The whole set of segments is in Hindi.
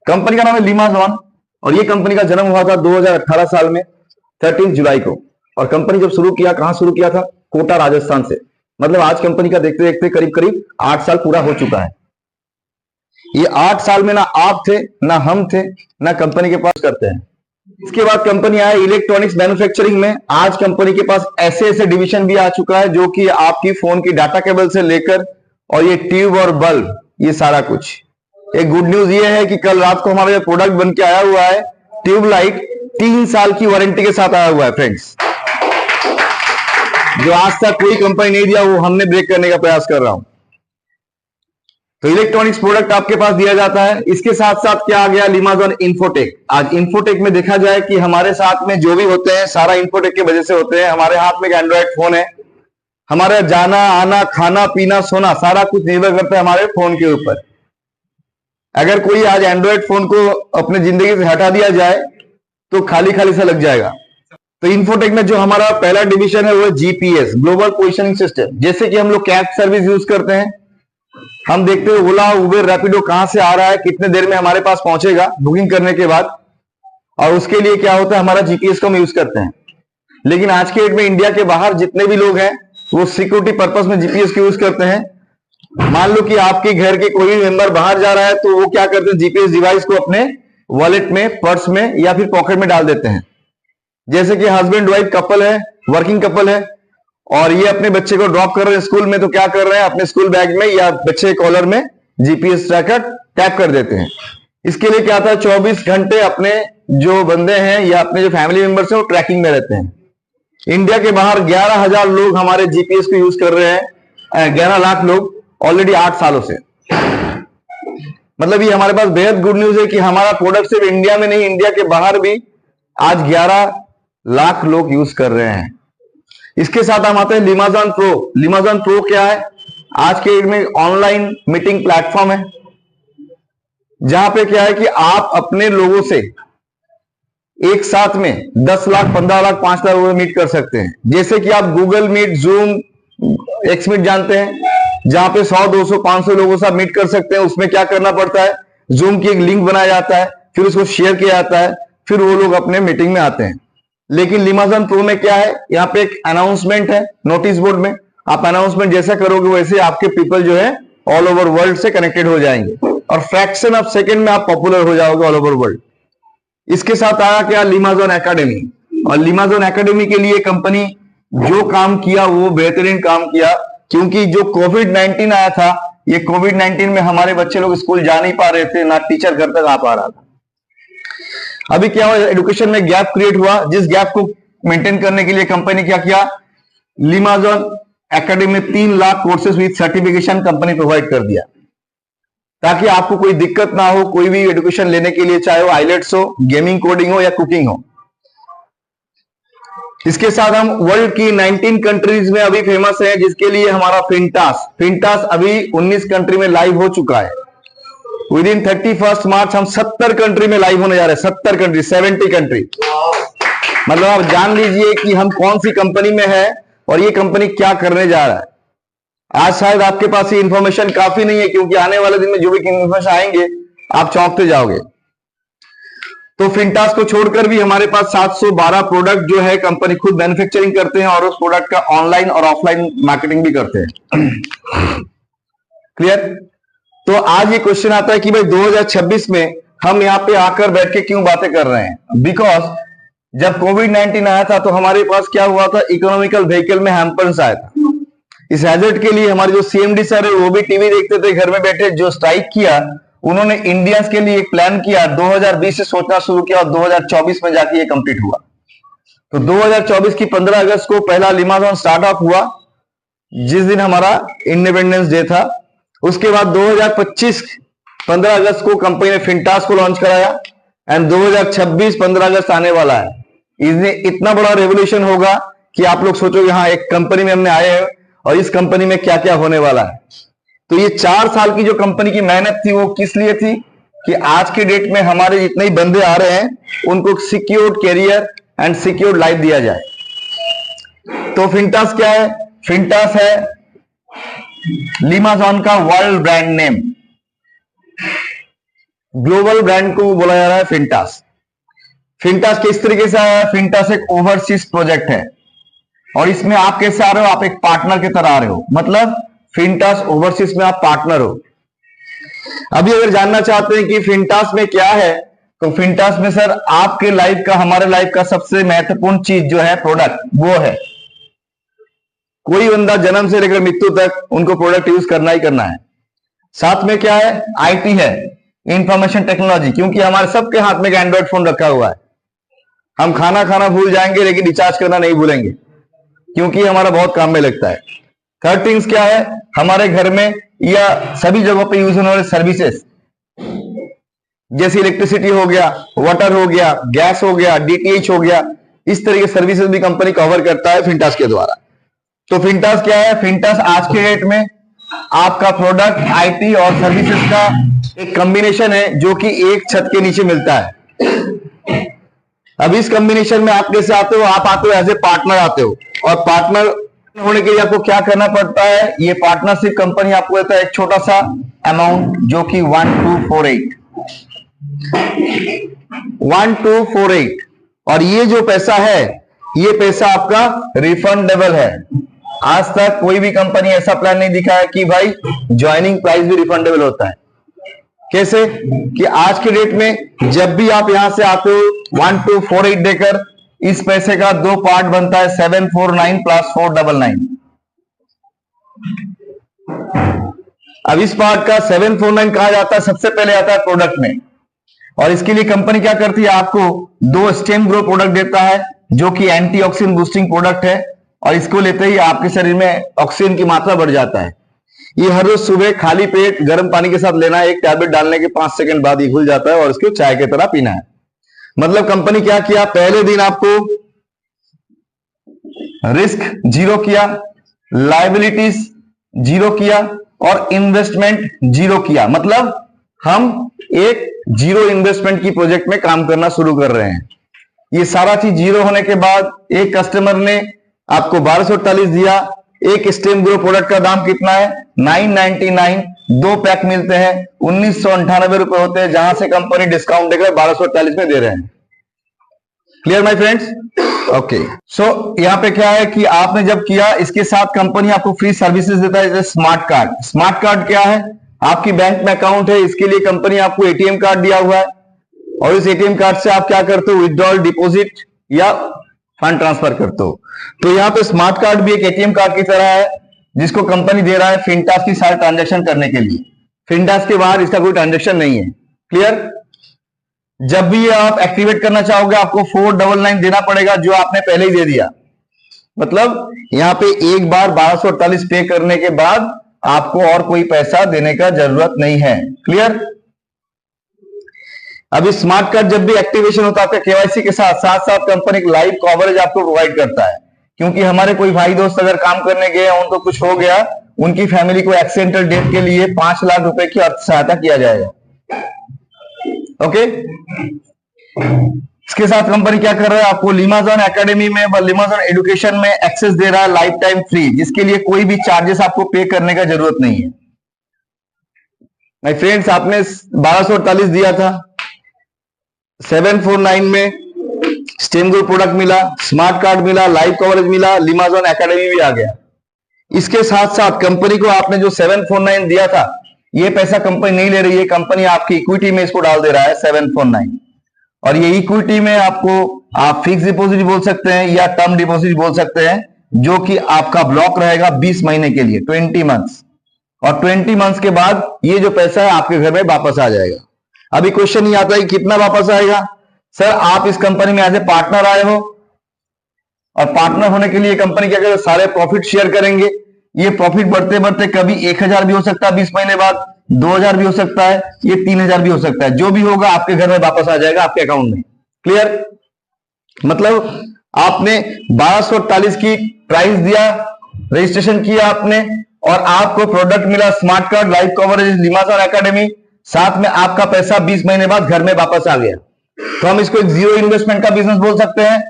कंपनी का नाम है लिमाजॉन और ये कंपनी का जन्म हुआ था 2018 साल में 13 जुलाई को। और कंपनी जब शुरू किया, कहां शुरू किया था? कोटा राजस्थान से। मतलब आज कंपनी का देखते देखते करीब करीब 8 साल पूरा हो चुका है। ये 8 साल में ना आप थे, ना हम थे, ना कंपनी के पास करते हैं। इसके बाद कंपनी आया इलेक्ट्रॉनिक्स मैन्युफैक्चरिंग में। आज कंपनी के पास ऐसे ऐसे डिवीजन भी आ चुका है जो कि आपकी फोन की डाटा केबल से लेकर और ये ट्यूब और बल्ब, ये सारा कुछ। एक गुड न्यूज ये है कि कल रात को हमारा जो प्रोडक्ट बन के आया हुआ है ट्यूबलाइट, 3 साल की वारंटी के साथ आया हुआ है फ्रेंड्स। जो आज तक कोई कंपनी नहीं दिया वो हमने ब्रेक करने का प्रयास कर रहा हूं। तो इलेक्ट्रॉनिक्स प्रोडक्ट आपके पास दिया जाता है। इसके साथ साथ क्या आ गया? लिमाजॉन इंफोटेक। आज इंफोटेक में देखा जाए कि हमारे साथ में जो भी होते हैं सारा इंफोटेक की वजह से होते हैं। हमारे हाथ में एक एंड्रॉइड फोन है, हमारा जाना आना, खाना पीना, सोना सारा कुछ निर्भर करता है हमारे फोन के ऊपर। अगर कोई आज एंड्रॉइड फोन को अपने जिंदगी से हटा दिया जाए तो खाली खाली सा लग जाएगा। तो इंफोटेक में जो हमारा पहला डिवीजन है वो है जीपीएस, ग्लोबल पोजिशनिंग सिस्टम। जैसे कि हम लोग कैब सर्विस यूज करते हैं, हम देखते हैं ओला, उबेर, रैपिडो कहां से आ रहा है, कितने देर में हमारे पास पहुंचेगा बुकिंग करने के बाद। और उसके लिए क्या होता है, हमारा जीपीएस को हम यूज करते हैं। लेकिन आज के डेट में इंडिया के बाहर जितने भी लोग हैं वो सिक्योरिटी पर्पस में जीपीएस को यूज करते हैं। मान लो कि आपके घर के कोई भी मेंबर बाहर जा रहा है तो वो क्या करते हैं, जीपीएस डिवाइस को अपने वॉलेट में, पर्स में या फिर पॉकेट में डाल देते हैं। जैसे कि हस्बैंड वाइफ कपल है, वर्किंग कपल है और ये अपने बच्चे को ड्रॉप कर रहे हैं स्कूल में, तो क्या कर रहे हैं, अपने स्कूल बैग में या बच्चे कॉलर में जीपीएस ट्रैकर टैप कर देते हैं। इसके लिए क्या आता है, 24 घंटे अपने जो बंदे हैं या अपने जो फैमिली मेंबर्स हैं वो ट्रैकिंग में रहते हैं। इंडिया के बाहर 11,000 लोग हमारे जीपीएस को यूज कर रहे हैं, 11 लाख लोग ऑलरेडी 8 सालों से। मतलब ये हमारे पास बेहद गुड न्यूज है कि हमारा प्रोडक्ट सिर्फ इंडिया में नहीं, इंडिया के बाहर भी आज 11 लाख लोग यूज कर रहे हैं। इसके साथ हम आते हैं लिमाजॉन प्रो। लिमाजॉन प्रो क्या है? आज के डेट में ऑनलाइन मीटिंग प्लेटफॉर्म है जहां पे क्या है कि आप अपने लोगों से एक साथ में 10 लाख, 15 लाख, 5 लाख लोग मीट कर सकते हैं। जैसे कि आप Google Meet, Zoom, X Meet जानते हैं, जहां पे 100, 200, 500 लोगों से मीट कर सकते हैं। उसमें क्या करना पड़ता है, जूम की एक लिंक बनाया जाता है, फिर उसको शेयर किया जाता है, फिर वो लोग अपने मीटिंग में आते हैं। लेकिन लिमाजॉन प्रो में क्या है, यहाँ पे एक अनाउंसमेंट है नोटिस बोर्ड में। आप अनाउंसमेंट जैसा करोगे वैसे आपके पीपल जो है ऑल ओवर वर्ल्ड से कनेक्टेड हो जाएंगे और फ्रैक्शन ऑफ सेकंड में आप पॉपुलर हो जाओगे ऑल ओवर वर्ल्ड। इसके साथ आया क्या, लिमाजॉन एकेडमी। और लिमाजॉन एकेडमी के लिए कंपनी जो काम किया वो बेहतरीन काम किया, क्योंकि जो कोविड-19 आया था, ये कोविड-19 में हमारे बच्चे लोग स्कूल जा नहीं पा रहे थे, ना टीचर घर तक आ पा रहा था। अभी क्या हुआ, एजुकेशन में गैप क्रिएट हुआ। जिस गैप को मेंटेन करने के लिए कंपनी क्या किया, लिमाजॉन एकेडमी में 3 lakh courses with certification company provide कर दिया, ताकि आपको कोई दिक्कत ना हो कोई भी एजुकेशन लेने के लिए, चाहे वो आइलेट्स हो, गेमिंग, कोडिंग हो या कुकिंग हो। इसके साथ हम वर्ल्ड की 19 कंट्रीज में अभी फेमस है, जिसके लिए हमारा फिंटास अभी 19 कंट्री में लाइव हो चुका है। विद इन 31 मार्च हम 70 कंट्री में लाइव होने जा रहे हैं। 70 कंट्री, 70 कंट्री। मतलब आप जान लीजिए कि हम कौन सी कंपनी में है और ये कंपनी क्या करने जा रहा है। आज शायद आपके पास ये इंफॉर्मेशन काफी नहीं है, क्योंकि आने वाले दिन में जो भी इंफॉर्मेशन आएंगे आप चौंकते जाओगे। तो फिंटास को छोड़कर भी हमारे पास 712 प्रोडक्ट जो है कंपनी खुद मैन्युफैक्चरिंग करते हैं और उस प्रोडक्ट का ऑनलाइन और ऑफलाइन मार्केटिंग भी करते हैं। क्लियर? तो आज ये क्वेश्चन आता है कि भाई 2026 में हम यहाँ पे आकर बैठ के क्यों बातें कर रहे हैं? बिकॉज जब कोविड-19 आया था तो हमारे पास क्या हुआ था, इकोनॉमिकल व्हीकल में हैम्पर्स आया था। इस हैजर्ड के लिए हमारे जो सीएमडी सर है वो भी टीवी देखते थे घर में बैठे, जो स्ट्राइक किया उन्होंने इंडियंस के लिए एक प्लान किया, 2020 से सोचना शुरू किया और 2024 में जाके ये कंप्लीट हुआ। तो 2024 की 15 अगस्त को पहला लिमाजॉन स्टार्ट ऑफ हुआ, जिस दिन हमारा इंडिपेंडेंस डे था। उसके बाद 2025 15 अगस्त को कंपनी ने फिंटास को लॉन्च कराया एंड 2026 15 अगस्त आने वाला है। इसमें इतना बड़ा रेवोल्यूशन होगा कि आप लोग सोचोगे हाँ एक कंपनी में हमने आए हैं और इस कंपनी में क्या क्या होने वाला है। तो ये 4 साल की जो कंपनी की मेहनत थी वो किस लिए थी, कि आज के डेट में हमारे जितने ही बंदे आ रहे हैं उनको secured career and secured life दिया जाए। तो फिंटास क्या है? फिंटास है लिमाजॉन का world brand name. Global brand को बोला जा रहा है फिंटास। फिंटास किस तरीके से आया है? फिंटास एक ओवरसीज प्रोजेक्ट है और इसमें आप कैसे आ रहे हो? आप एक पार्टनर की तरह आ रहे हो, मतलब फिंटास ओवरसीज में आप पार्टनर हो। अभी अगर जानना चाहते हैं कि फिंटास में क्या है, तो फिंटास में सर आपके लाइफ का, हमारे लाइफ का सबसे महत्वपूर्ण चीज जो है प्रोडक्ट, वो है कोई बंदा जन्म से लेकर मृत्यु तक उनको प्रोडक्ट यूज करना ही करना है। साथ में क्या है? आईटी है, इंफॉर्मेशन टेक्नोलॉजी, क्योंकि हमारे सबके हाथ में एक एंड्रॉइड फोन रखा हुआ है। हम खाना खाना भूल जाएंगे लेकिन रिचार्ज करना नहीं भूलेंगे, क्योंकि हमारा बहुत काम में लगता है। थर्ड थिंग्स क्या है? हमारे घर में या सभी जगहों पे यूज होने वाले सर्विसेज, जैसे इलेक्ट्रिसिटी हो गया, वाटर हो गया, गैस हो गया, डीटीएच हो गया, इस तरह के सर्विसेज भी कंपनी कवर करता है फिंटास के द्वारा। तो फिंटास क्या है? फिंटास आज के डेट में आपका प्रोडक्ट, आईटी और सर्विसेज का एक कॉम्बिनेशन है जो कि एक छत के नीचे मिलता है। अब इस कॉम्बिनेशन में आप कैसे आते हो? आप आते हो एज ए पार्टनर आते हो, और पार्टनर होने के लिए आपको क्या करना पड़ता है? ये पार्टनरशिप कंपनी आपको देता है एक छोटा सा अमाउंट जो कि 1248, और ये जो पैसा है, ये पैसा आपका रिफंडेबल है। आज तक कोई भी कंपनी ऐसा प्लान नहीं दिखा है कि भाई ज्वाइनिंग प्राइस भी रिफंडेबल होता है। कैसे? कि आज के डेट में जब भी आप यहां से आते हो 1248 देकर, इस पैसे का दो पार्ट बनता है 749 प्लस 499। अब इस पार्ट का 749 कहा जाता है, सबसे पहले आता है प्रोडक्ट में, और इसके लिए कंपनी क्या करती है? आपको दो स्टेम ग्रो प्रोडक्ट देता है जो कि एंटीऑक्सीडेंट बूस्टिंग प्रोडक्ट है, और इसको लेते ही आपके शरीर में ऑक्सीजन की मात्रा बढ़ जाता है। ये हर रोज सुबह खाली पेट गर्म पानी के साथ लेना है, एक टैबलेट डालने के 5 सेकंड बाद ये घुल जाता है और इसको चाय की तरह पीना है। मतलब कंपनी क्या किया? पहले दिन आपको रिस्क जीरो किया, लायबिलिटीज जीरो किया और इन्वेस्टमेंट जीरो किया। मतलब हम एक जीरो इन्वेस्टमेंट की प्रोजेक्ट में काम करना शुरू कर रहे हैं। ये सारा चीज जीरो होने के बाद एक कस्टमर ने आपको 1248 दिया। एक स्टेम ग्रो प्रोडक्ट का दाम कितना है? 999। दो पैक मिलते हैं, 1998 रुपए होते हैं, जहां से कंपनी डिस्काउंट देकर 1248 में दे रहे हैं। Clear my friends? ओके, सो यहां पे क्या है कि आपने जब किया, इसके साथ कंपनी आपको फ्री सर्विसेज देता है, जैसे स्मार्ट कार्ड। स्मार्ट कार्ड क्या है? आपकी बैंक में अकाउंट है, इसके लिए कंपनी आपको एटीएम कार्ड दिया हुआ है, और इस एटीएम कार्ड से आप क्या करते हो? विड्रॉल, डिपॉजिट या फंड ट्रांसफर करते हो। तो यहाँ पे स्मार्ट कार्ड भी एक एटीएम कार्ड की तरह है, जिसको कंपनी दे रहा है फिंटास की सारे ट्रांजैक्शन करने के लिए। फिंटास के बाहर इसका कोई ट्रांजैक्शन नहीं है। क्लियर? जब भी आप एक्टिवेट करना चाहोगे आपको 499 देना पड़ेगा, जो आपने पहले ही दे दिया। मतलब यहां पे एक बार 1248 पे करने के बाद आपको और कोई पैसा देने का जरूरत नहीं है। क्लियर? अभी स्मार्ट कार्ड जब भी एक्टिवेशन होता है केवाईसी के साथ साथ कंपनी लाइव कवरेज आपको प्रोवाइड करता है, क्योंकि हमारे कोई भाई दोस्त अगर काम करने गए, उनको कुछ हो गया, उनकी फैमिली को एक्सीडेंटल डेथ के लिए 5 लाख रुपए की अर्थ सहायता किया जाएगा। ओके, इसके साथ कंपनी क्या कर रहा है? आपको लिमाजॉन एकेडमी में व लिमाजॉन एजुकेशन में एक्सेस दे रहा है लाइफ टाइम फ्री, जिसके लिए कोई भी चार्जेस आपको पे करने का जरूरत नहीं है। माय फ्रेंड्स, आपने 1248 दिया था, 749 में स्टेम ग्रुप प्रोडक्ट मिला, स्मार्ट कार्ड मिला, लाइव कवरेज मिला, लिमाजॉन एकेडमी भी आ गया। इसके साथ साथ कंपनी को आपने जो 749 दिया था, ये पैसा कंपनी नहीं ले रही है, कंपनी आपकी इक्विटी में इसको डाल दे रहा है 749। और ये इक्विटी में आपको आप फिक्स डिपॉजिट बोल सकते हैं या टर्म डिपॉजिट बोल सकते हैं, जो कि आपका ब्लॉक रहेगा 20 महीने के लिए, 20 मंथ्स, और 20 मंथ्स के बाद ये जो पैसा है आपके घर में वापस आ जाएगा। अभी क्वेश्चन ये आता है कि कितना वापस आएगा? सर, आप इस कंपनी में एज ए पार्टनर आए हो, और पार्टनर होने के लिए कंपनी क्या करेगा? सारे प्रॉफिट शेयर करेंगे। ये प्रॉफिट बढ़ते बढ़ते कभी 1000 भी हो सकता है 20 महीने बाद, 2000 भी हो सकता है, ये 3000 भी हो सकता है। जो भी होगा आपके घर में वापस आ जाएगा, आपके अकाउंट में। क्लियर? मतलब आपने 1248 की प्राइस दिया, रजिस्ट्रेशन किया आपने, और आपको प्रोडक्ट मिला स्मार्ट कार्ड, लाइफ कवरेज, लिमाजॉन एकेडमी, साथ में आपका पैसा 20 महीने बाद घर में वापस आ गया। तो हम इसको एक जीरो इन्वेस्टमेंट का बिजनेस बोल सकते हैं।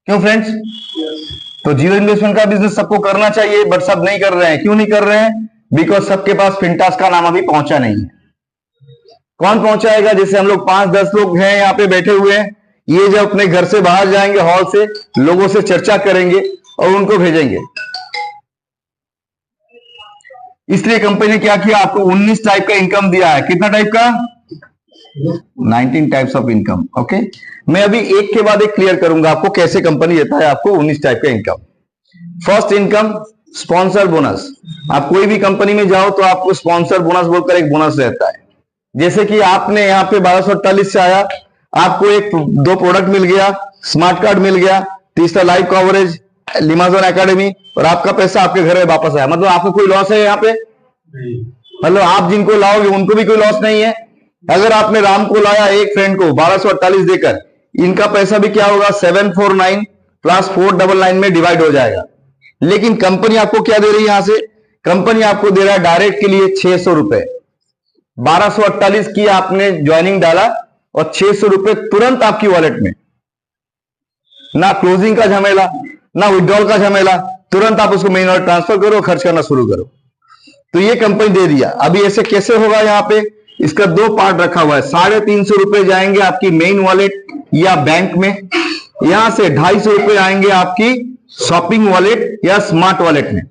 क्यों फ्रेंड्स? तो जीरो इन्वेस्टमेंट का बिजनेस सबको करना चाहिए, बट सब नहीं कर रहे हैं। क्यों नहीं कर रहे हैं? बिकॉज सबके पास फिंटास का नाम अभी पहुंचा नहीं है। कौन पहुंचाएगा? जैसे हम लोग 5-10 लोग हैं यहाँ पे बैठे हुए हैं, ये जब अपने घर से बाहर जाएंगे हॉल से, लोगों से चर्चा करेंगे और उनको भेजेंगे। इसलिए कंपनी ने क्या किया, आपको 19 टाइप का इनकम दिया है। कितना टाइप का? 19 टाइप्स ऑफ इनकम। ओके, मैं अभी एक के बाद एक क्लियर करूंगा आपको कैसे कंपनी देता है आपको 19 टाइप का income. First income, sponsor bonus. आप कोई भी कंपनी में जाओ तो आपको स्पॉन्सर बोनस बोलकर एक बोनस रहता है। जैसे कि आपने यहाँ पे 1248 से आया, आपको एक 2 प्रोडक्ट मिल गया, स्मार्ट कार्ड मिल गया, तीसरा लाइव कवरेज, लिमाजोन एकेडमी, और आपका पैसा आपके घर में वापस आया। मतलब आपको कोई लॉस है यहाँ पे? मतलब आप जिनको लाओगे उनको भी कोई लॉस नहीं है। अगर आपने राम को लाया, एक फ्रेंड को 1248 देकर, इनका पैसा भी क्या होगा, 749 प्लस 499 में डिवाइड हो जाएगा। लेकिन कंपनी आपको क्या दे रही है? यहां से कंपनी आपको दे रहा है डायरेक्ट के लिए 600 रुपए। 1248 की आपने ज्वाइनिंग डाला और 600 रुपए तुरंत आपकी वॉलेट में। ना क्लोजिंग का झमेला, ना विड्रॉल का झमेला, तुरंत आप उसको मेन वॉलेट ट्रांसफर करो, खर्च करना शुरू करो। तो ये कंपनी दे दिया। अभी ऐसे कैसे होगा? यहाँ पे इसका 2 पार्ट रखा हुआ है। 350 रुपए जाएंगे आपकी मेन वॉलेट या बैंक में, यहां से 250 रुपए आएंगे आपकी शॉपिंग वॉलेट या स्मार्ट वॉलेट में।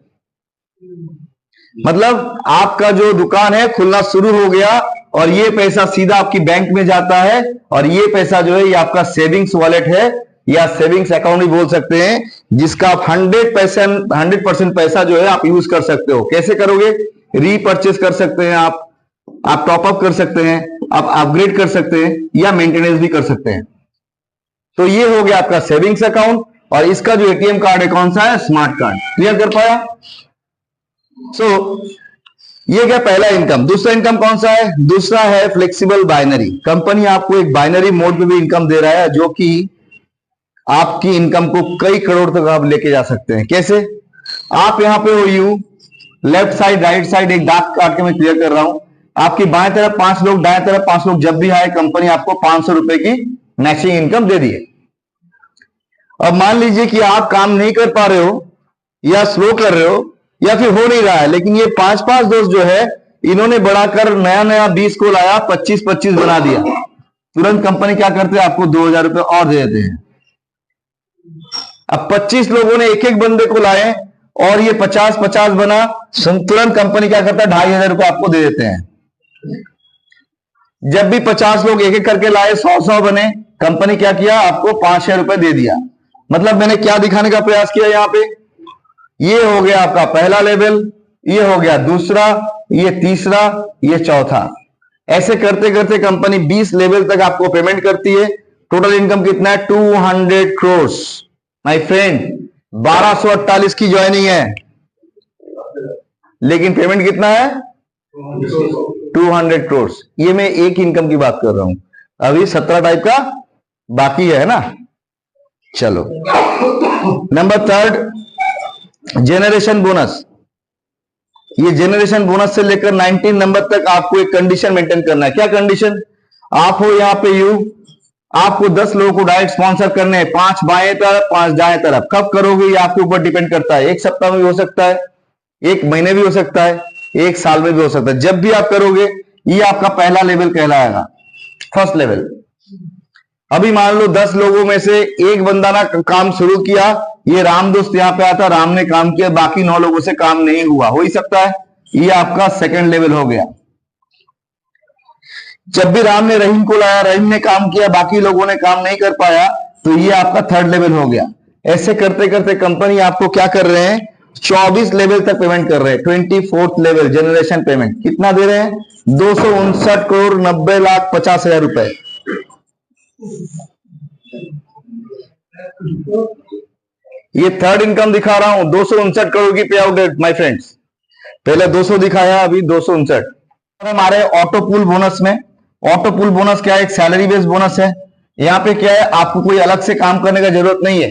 मतलब आपका जो दुकान है खुलना शुरू हो गया और ये पैसा सीधा आपकी बैंक में जाता है, और ये पैसा जो है ये आपका सेविंग्स वॉलेट है या सेविंग्स अकाउंट भी बोल सकते हैं, जिसका आप 100% पैसा जो है आप यूज कर सकते हो। कैसे करोगे? रीपर्चेस कर सकते हैं आप टॉपअप कर सकते हैं, आप अपग्रेड कर सकते हैं या मेंटेनेंस भी कर सकते हैं। तो ये हो गया आपका सेविंग्स अकाउंट, और इसका जो एटीएम कार्ड है कौन सा है? Smart card. क्लियर कर पाया? ये क्या पहला इनकम। दूसरा इनकम कौन सा है? दूसरा है फ्लेक्सिबल बाइनरी। कंपनी आपको एक बाइनरी मोड पे भी इनकम दे रहा है, जो कि आपकी इनकम को कई करोड़ तक आप लेके जा सकते हैं। कैसे? आप यहां पे हो you, left side right side एक डार्क काट के मैं क्लियर कर रहा हूं। आपकी बाएं तरफ 5 लोग, दाएं तरफ 5 लोग जब भी आए, कंपनी आपको 500 रुपए की मैचिंग इनकम दे दी है। अब मान लीजिए कि आप काम नहीं कर पा रहे हो या स्लो कर रहे हो या फिर हो नहीं रहा है, लेकिन ये 5-5 दोस्त जो है इन्होंने बढ़ाकर नया 20 को लाया, 25-25 बना दिया। तुरंत कंपनी क्या करते हैं? आपको 2000 रुपए और दे देते हैं। अब 25 लोगों ने एक बंदे को लाए और ये 50-50 बना, तुरंत कंपनी क्या करता है? 2500 रुपए आपको दे देते हैं। जब भी 50 लोग एक करके लाए, 100 बने, कंपनी क्या किया? आपको 5000 रुपए दे दिया। मतलब मैंने क्या दिखाने का प्रयास किया यहां पे? ये हो गया आपका पहला लेवल, ये हो गया दूसरा, ये तीसरा, ये चौथा। ऐसे करते करते कंपनी 20 लेवल तक आपको पेमेंट करती है। टोटल इनकम कितना है? 200 करोड़ माय फ्रेंड। 1248 की ज्वाइनिंग है, लेकिन पेमेंट कितना है? 200 करोड़। ये मैं एक इनकम की बात कर रहा हूं, अभी 17 टाइप का बाकी है ना। चलो, नंबर 3, जेनरेशन बोनस। ये जेनरेशन बोनस से लेकर 19 नंबर तक आपको एक कंडीशन मेंटेन करना है। क्या कंडीशन? आप हो यहां पे यू, आपको 10 लोगों को डायरेक्ट स्पॉन्सर करने हैं, 5 बाएं तरफ 5 दाएं तरफ। कब करोगे ये आपके ऊपर डिपेंड करता है। 1 सप्ताह में भी हो सकता है, 1 महीने भी हो सकता है, 1 साल में भी हो सकता है। जब भी आप करोगे ये आपका पहला लेवल कहलाएगा, फर्स्ट लेवल। अभी मान लो 10 लोगों में से एक बंदा ना काम शुरू किया, ये राम दोस्त यहां पे आता, राम ने काम किया, बाकी 9 लोगों से काम नहीं हुआ, हो ही सकता है। ये आपका सेकंड लेवल हो गया। जब भी राम ने रहीम को लाया, रहीम ने काम किया, बाकी लोगों ने काम नहीं कर पाया, तो ये आपका 3rd लेवल हो गया। ऐसे करते करते कंपनी आपको क्या कर रहे हैं? 24 लेवल तक पेमेंट कर रहे हैं। 24th लेवल जनरेशन पेमेंट कितना दे रहे हैं? 259 करोड़ 90,50,000 रुपए। ये 3rd इनकम दिखा रहा हूं, 259 करोड़ की पे आउट माय फ्रेंड्स। पहले 200 दिखाया, अभी 259। हमारे ऑटो पूल बोनस में, ऑटो पूल बोनस क्या है? एक सैलरी बेस्ड बोनस है। यहां पे क्या है? आपको कोई अलग से काम करने का जरूरत नहीं है।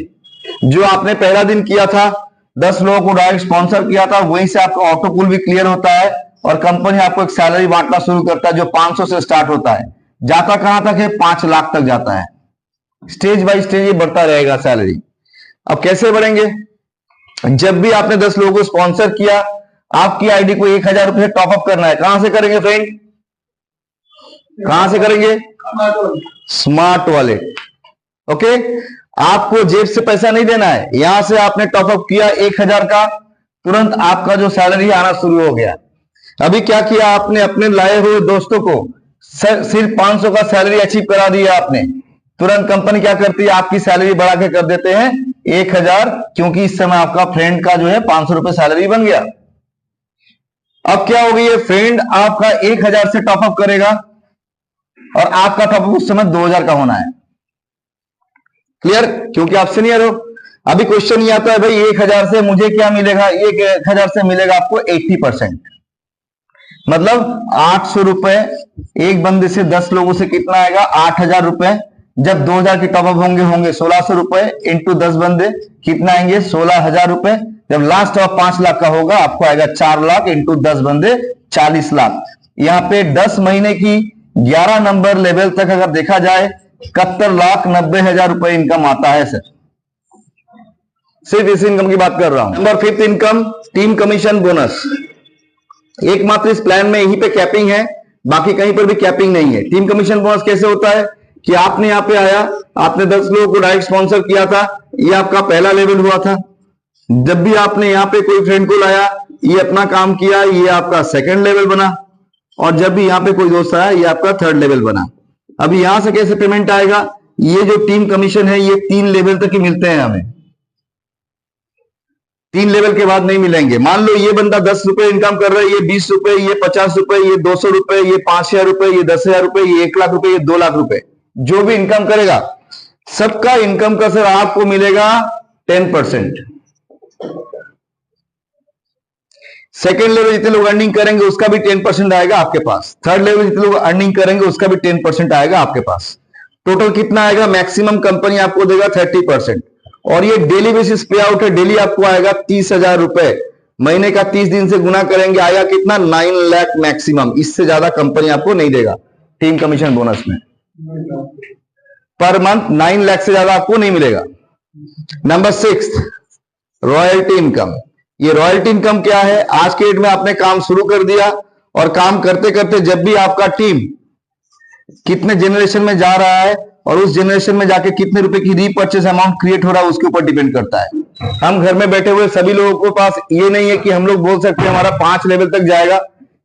जो आपने पहला दिन किया था, 10 लोगों को डायरेक्ट स्पॉन्सर किया था, वहीं से आपका ऑटो पूल भी क्लियर होता है और कंपनी आपको एक सैलरी बांटना शुरू करता है, जो 500 से स्टार्ट होता है। जाता कहां तक है? 5 लाख तक जाता है। स्टेज बाय स्टेज ये बढ़ता रहेगा सैलरी। अब कैसे बढ़ेंगे? जब भी आपने 10 लोगों को स्पॉन्सर किया, आपकी आईडी को 1000 रुपए टॉपअप करना है। कहां से करेंगे फ्रेंड? कहां से करेंगे? Smart wallet. ओके, आपको जेब से पैसा नहीं देना है, यहां से आपने टॉपअप किया 1000 का, तुरंत आपका जो सैलरी आना शुरू हो गया। अभी क्या किया आपने? अपने लाए हुए दोस्तों को सिर्फ 500 का सैलरी अचीव करा दिया आपने, तुरंत कंपनी क्या करती है? आपकी सैलरी बढ़ा के कर देते हैं 1000, क्योंकि इस समय आपका फ्रेंड का जो है 500 रुपए सैलरी बन गया। अब क्या हो गई है? फ्रेंड आपका 1000 से टॉपअप करेगा और आपका टॉपअप उस समय 2000 का होना है। क्लियर? क्योंकि आप सीनियर हो। अभी क्वेश्चन ये आता है भाई 1000 से मुझे क्या मिलेगा? 1000 से मिलेगा आपको 80%, मतलब 800 रुपए। एक बंदे से 10 लोगों से कितना आएगा? 8000 रुपए। जब 2000 के टॉपअप होंगे 1600 रुपए इंटू 10 बंदे कितना आएंगे? 16000 रुपए। जब लास्ट टॉप 5 लाख का होगा आपको आएगा 4 लाख इंटू 10 बंदे 40 लाख। यहाँ पे 10 महीने की 11 नंबर लेवल तक अगर देखा जाए 71,90,000 रुपए इनकम आता है सर। सिर्फ इस इनकम की बात कर रहा हूं। Number 5 income, team commission bonus. एकमात्र इस प्लान में यहीं पे कैपिंग है, बाकी कहीं पर भी कैपिंग नहीं है। टीम कमीशन बोनस कैसे होता है कि आपने यहाँ पे आया, आपने 10 लोगों को डायरेक्ट स्पॉन्सर किया था, ये आपका पहला लेवल हुआ था। जब भी आपने यहाँ पे कोई फ्रेंड को लाया, ये अपना काम किया, ये आपका सेकंड लेवल बना। और जब भी यहाँ पे कोई दोस्त आया, ये आपका थर्ड लेवल बना। अभी यहां से कैसे पेमेंट आएगा? ये जो टीम कमीशन है ये 3 लेवल तक ही मिलते हैं हमें, 3 लेवल के बाद नहीं मिलेंगे। मान लो ये बंदा 10 रुपए इनकम कर रहा है, ये 20 रुपए, ये 50 रुपए, ये 200 रुपए, ये 5000 रुपए, ये 10,000 रुपए, ये 1 लाख रुपए, ये 2 लाख रुपए, जो भी इनकम करेगा सबका इनकम का सर आपको मिलेगा 10%। सेकेंड लेवल जितने लोग अर्निंग करेंगे उसका भी 10% आएगा आपके पास। थर्ड लेवल जितने लोग अर्निंग करेंगे उसका भी 10% आएगा आपके पास। टोटल कितना आएगा? मैक्सिमम कंपनी आपको देगा 30%। और ये डेली बेसिस पे आउट है, डेली आपको आएगा 30,000 रुपए। महीने का 30 दिन से गुना करेंगे, आएगा कितना? 9 लाख मैक्सिमम। इससे ज्यादा कंपनी आपको नहीं देगा टीम कमीशन बोनस में। पर मंथ 9 लाख से ज्यादा आपको नहीं मिलेगा। Number 6 royalty income. ये रॉयल्टी इनकम क्या है? आज के डेट में आपने काम शुरू कर दिया और काम करते करते जब भी आपका टीम कितने जनरेशन में जा रहा है और उस जनरेशन में जाके कितने रुपए की रीपर्चेस अमाउंट क्रिएट हो रहा है उसके ऊपर डिपेंड करता है। हम घर में बैठे हुए सभी लोगों के पास ये नहीं है कि हम लोग बोल सकते हैं हमारा 5 लेवल तक जाएगा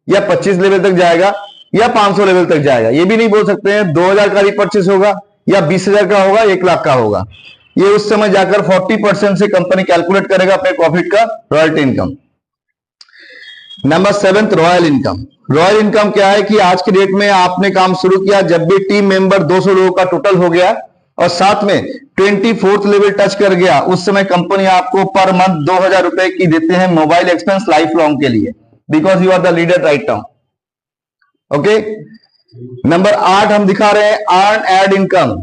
या 25 लेवल तक जाएगा या 500 लेवल तक जाएगा। ये भी नहीं बोल सकते हैं 2000 का रीपर्चेस होगा या 20,000 का होगा, 1 लाख का होगा। ये उस समय जाकर 40% से कंपनी कैलकुलेट करेगा अपने प्रॉफिट का royalty income. Number 7 royal income. Royal income क्या है कि आज के डेट में आपने काम शुरू किया, जब भी टीम मेंबर 200 लोगों का टोटल हो गया और साथ में 24th लेवल टच कर गया, उस समय कंपनी आपको पर मंथ 2000 रुपए की देते हैं मोबाइल एक्सपेंस लाइफ लॉन्ग के लिए, because you are the leader right now. Okay, number 8 हम दिखा रहे हैं earned income.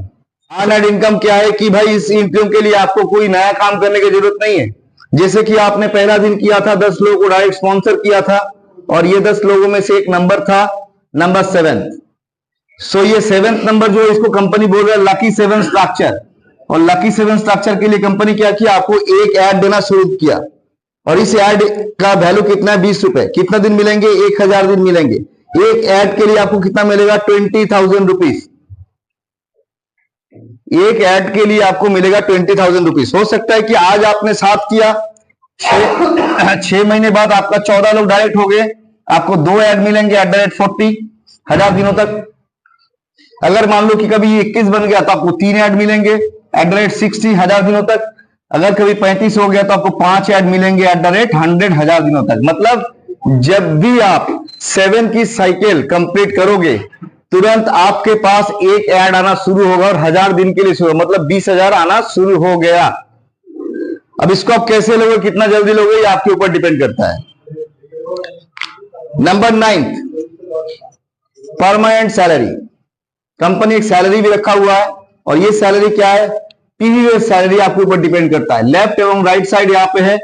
Earned income क्या है कि भाई इस इनकम के लिए आपको कोई नया काम करने की जरूरत नहीं है। जैसे कि आपने पहला दिन किया था, 10 लोगों को डायरेक्ट स्पॉन्सर किया था और ये 10 लोगों में से एक नंबर था नंबर 7। सो ये 7th नंबर जो है इसको कंपनी बोल रहा है लकी 7 स्ट्रक्चर। और लकी 7 स्ट्रक्चर के लिए कंपनी क्या किया? आपको एक ऐड देना शुरू किया और इस ऐड का वैल्यू कितना है? 20 रुपए। कितना दिन मिलेंगे? 1000 दिन मिलेंगे। एक ऐड के लिए आपको कितना मिलेगा? 20,000 रुपीज। एक ऐड के लिए आपको मिलेगा 20,000 रुपीज। हो सकता है कि आज आपने 7 किया, 6 महीने बाद आपका 14 लोग डायरेक्ट हो गए, आपको 2 ऐड मिलेंगे एट द रेट 40,000 दिनों तक। अगर मान लो कि कभी 21 बन गया तो आपको 3 ऐड मिलेंगे एट द रेट 60,000 दिनों तक। अगर कभी 35 हो गया तो आपको 5 ऐड मिलेंगे एट द रेट 100,000 दिनों तक। मतलब जब भी आप 7 की साइकिल कंप्लीट करोगे तुरंत आपके पास एक ऐड आना शुरू होगा और 1000 दिन के लिए शुरू, मतलब 20,000 आना शुरू हो गया। अब इसको आप कैसे लोगे, कितना जल्दी लोगे, ये आपके ऊपर डिपेंड करता है। Number 9 permanent salary. कंपनी एक सैलरी भी रखा हुआ है और ये सैलरी क्या है? पीवी बेस्ड सैलरी आपके ऊपर डिपेंड करता है। लेफ्ट एवं राइट साइड यहाँ पे है।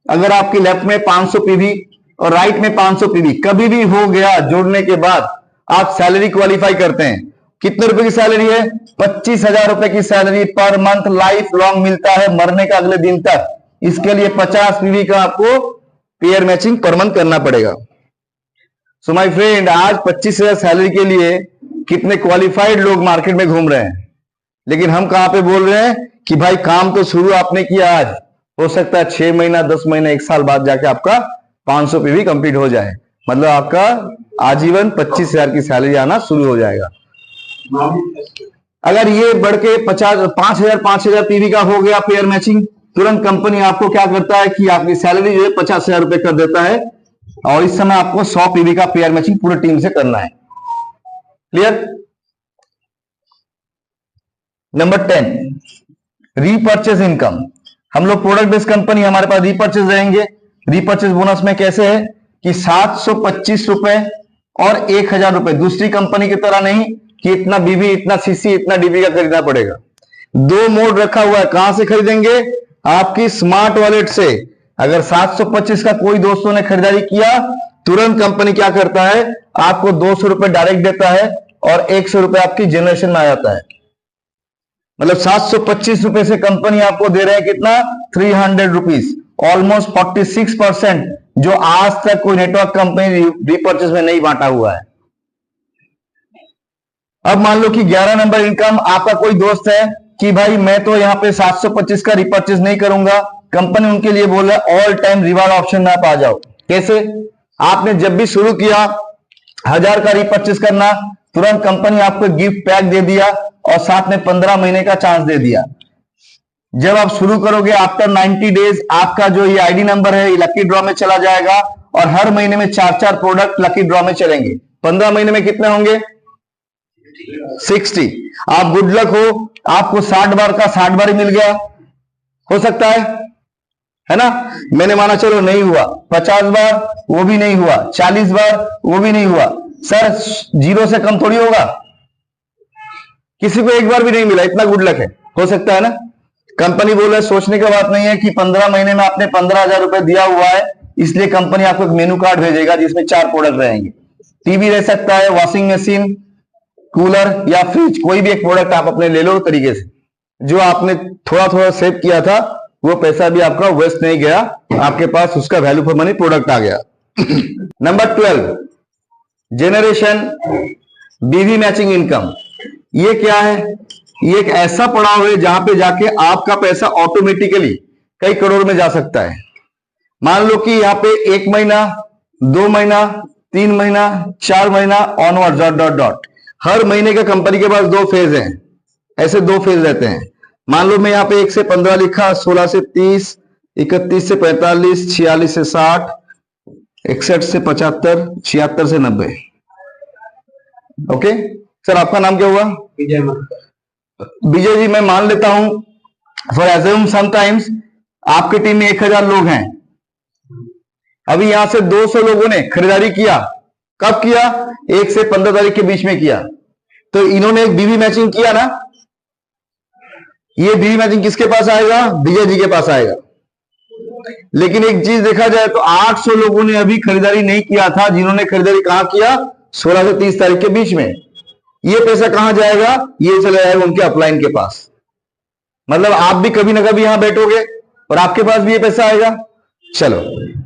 अगर आपकी लेफ्ट में 500 पीवी और राइट में 500 पीवी कभी भी हो गया जोड़ने के बाद आप सैलरी क्वालिफाई करते हैं। कितने रुपए की सैलरी है? 25,000 रुपए की salary per month life long मिलता है, मरने का अगले दिन तक। इसके लिए 50 पीवी का आपको पेयर मैचिंग पर मंथ करना पड़ेगा। सो माय फ्रेंड, आज 25,000 सैलरी के लिए कितने क्वालिफाइड लोग मार्केट में घूम रहे हैं, लेकिन हम कहां पे बोल रहे हैं कि भाई काम तो शुरू आपने किया आज, हो सकता है 6 महीना 10 महीना 1 साल बाद जाके आपका 500 पे भी कंप्लीट हो जाए, मतलब आपका आजीवन 25,000 की सैलरी आना शुरू हो जाएगा। अगर ये बढ़ के 5,000 पीवी का हो गया पेयर मैचिंग, तुरंत कंपनी आपको क्या करता है कि आपकी सैलरी जो है 50,000 रुपए कर देता है, और इस समय आपको 100 पीवी का पेयर मैचिंग पूरी टीम से करना है। क्लियर? Number 10, repurchase income. हम लोग प्रोडक्ट बेस्ड कंपनी, हमारे पास रीपर्चेज रहेंगे। रीपर्चेज बोनस में कैसे है कि 725 रुपए और 1,000 रुपए, दूसरी कंपनी की तरह नहीं कि इतना बीबी इतना सीसी इतना डीबी का खरीदना पड़ेगा। 2 मोड रखा हुआ है। कहां से खरीदेंगे? आपकी स्मार्ट वॉलेट से। अगर 725 का कोई दोस्तों ने खरीदारी किया, तुरंत कंपनी क्या करता है, आपको 200 रुपए डायरेक्ट देता है और 100 रुपए आपकी जनरेशन में आ जाता है। मतलब 725 रुपए से कंपनी आपको दे रहे हैं कितना, 300 रुपीज, ऑलमोस्ट 46% जो आज तक कोई नेटवर्क कंपनी रीपर्चेज में नहीं बांटा हुआ है। अब मान लो कि 11 नंबर इनकम, आपका कोई दोस्त है कि भाई मैं तो यहां पे 725 का रीपर्चेज नहीं करूंगा, कंपनी उनके लिए बोल रहा है ऑल टाइम रिवार्ड ऑप्शन में आप आ जाओ। कैसे? आपने जब भी शुरू किया 1000 का रीपर्चेज करना, तुरंत कंपनी आपको गिफ्ट पैक दे दिया और साथ में 15 महीने का चांस दे दिया। जब आप शुरू करोगे आफ्टर 90 डेज, आपका जो ये आईडी नंबर है ये लकी ड्रॉ में चला जाएगा और हर महीने में 4-4 प्रोडक्ट लकी ड्रॉ में चलेंगे। 15 महीने में कितने होंगे? 60। आप गुड लक हो, आपको 60 बार का 60 बार ही मिल गया, हो सकता है ना? मैंने माना चलो नहीं हुआ, 50 बार वो भी नहीं हुआ, 40 बार वो भी नहीं हुआ। सर 0 से कम थोड़ी होगा, किसी को एक बार भी नहीं मिला, इतना गुड लक है, हो सकता है ना? कंपनी बोल रहा है, सोचने की बात नहीं है कि 15 महीने में आपने 15,000 रुपए दिया हुआ है, इसलिए कंपनी आपको एक मेनू कार्ड भेजेगा जिसमें 4 प्रोडक्ट रहेंगे। टीवी रह सकता है, वॉशिंग मशीन, कूलर या फ्रिज, कोई भी एक प्रोडक्ट आप अपने ले लो तरीके से। जो आपने थोड़ा थोड़ा सेव किया था वो पैसा भी आपका वेस्ट नहीं गया, आपके पास उसका वैल्यू फॉर मनी प्रोडक्ट आ गया। नंबर 12, जेनरेशन बीवी मैचिंग इनकम। ये क्या है? ये एक ऐसा पड़ाव है जहां पे जाके आपका पैसा ऑटोमेटिकली कई करोड़ में जा सकता है। मान लो कि यहाँ पे 1 महीना, 2 महीना, 3 महीना, 4 महीना ऑनवर्ड डॉट डॉट डॉट, हर महीने का कंपनी के पास 2 फेज हैं, ऐसे 2 फेज रहते हैं। मान लो मैं यहाँ पे 1 से 15 लिखा, 16 से 30, 31 से 45, 46 से 60, 61 से 75, 76 से 90। ओके सर, आपका नाम क्या हुआ? विजय जी। मैं मान लेता हूं फॉर एज्यूम समटाइम्स आपकी टीम में 1000 लोग हैं। अभी यहां से 200 लोगों ने खरीदारी किया। कब किया? 1 से 15 तारीख के बीच में किया। तो इन्होंने एक बीवी मैचिंग किया ना, ये बीवी मैचिंग किसके पास आएगा? विजय जी के पास आएगा। लेकिन एक चीज देखा जाए तो 800 लोगों ने अभी खरीदारी नहीं किया था, जिन्होंने खरीदारी कहां किया? 16 से 30 तारीख के बीच में। ये पैसा कहां जाएगा? ये चला जाएगा उनके अपलाइन के पास। मतलब आप भी कभी ना कभी यहां बैठोगे और आपके पास भी ये पैसा आएगा। चलो,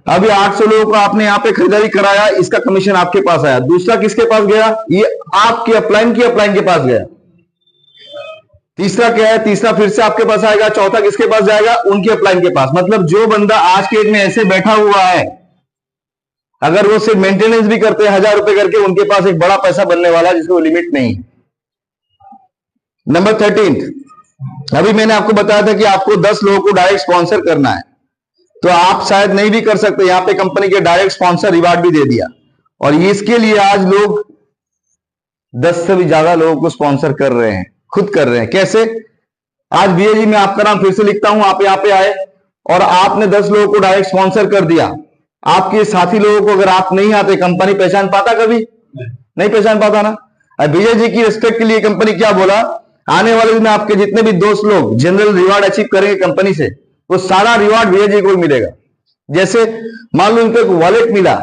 अभी 800 लोगों को आपने यहां पे खरीदारी कराया, इसका कमीशन आपके पास आया। दूसरा किसके पास गया? ये आपके अपलाइन की अपलाइन के पास गया। तीसरा क्या है? तीसरा फिर से आपके पास आएगा। चौथा किसके पास जाएगा? उनके अपलाइन के पास। मतलब जो बंदा आज के डेट में ऐसे बैठा हुआ है, अगर वो सिर्फ मेंटेनेंस भी करते हैं 1000 रुपए करके, उनके पास एक बड़ा पैसा बनने वाला है जिसको लिमिट नहीं है। नंबर 13, अभी मैंने आपको बताया था कि आपको 10 लोगों को डायरेक्ट स्पॉन्सर करना है, तो आप शायद नहीं भी कर सकते। यहां पे कंपनी के डायरेक्ट स्पॉन्सर रिवार्ड भी दे दिया, और इसके लिए आज लोग 10 से भी ज्यादा लोगों को स्पॉन्सर कर रहे हैं, खुद कर रहे हैं। कैसे? आज भैया जी मैं आपका नाम फिर से लिखता हूं, आप यहां पे आए और आपने 10 लोगों को डायरेक्ट स्पॉन्सर कर दिया। आपके साथी लोगों को अगर आप नहीं आते, कंपनी पहचान पाता? कभी नहीं पहचान पाता ना। अब विजय जी की रिस्पेक्ट के लिए कंपनी क्या बोला? आने वाले दिन में आपके जितने भी दोस्त लोग जनरल रिवार्ड अचीव करेंगे कंपनी से, वो सारा रिवार्ड विजय जी को ही मिलेगा। जैसे मान लो इनको एक वॉलेट मिला,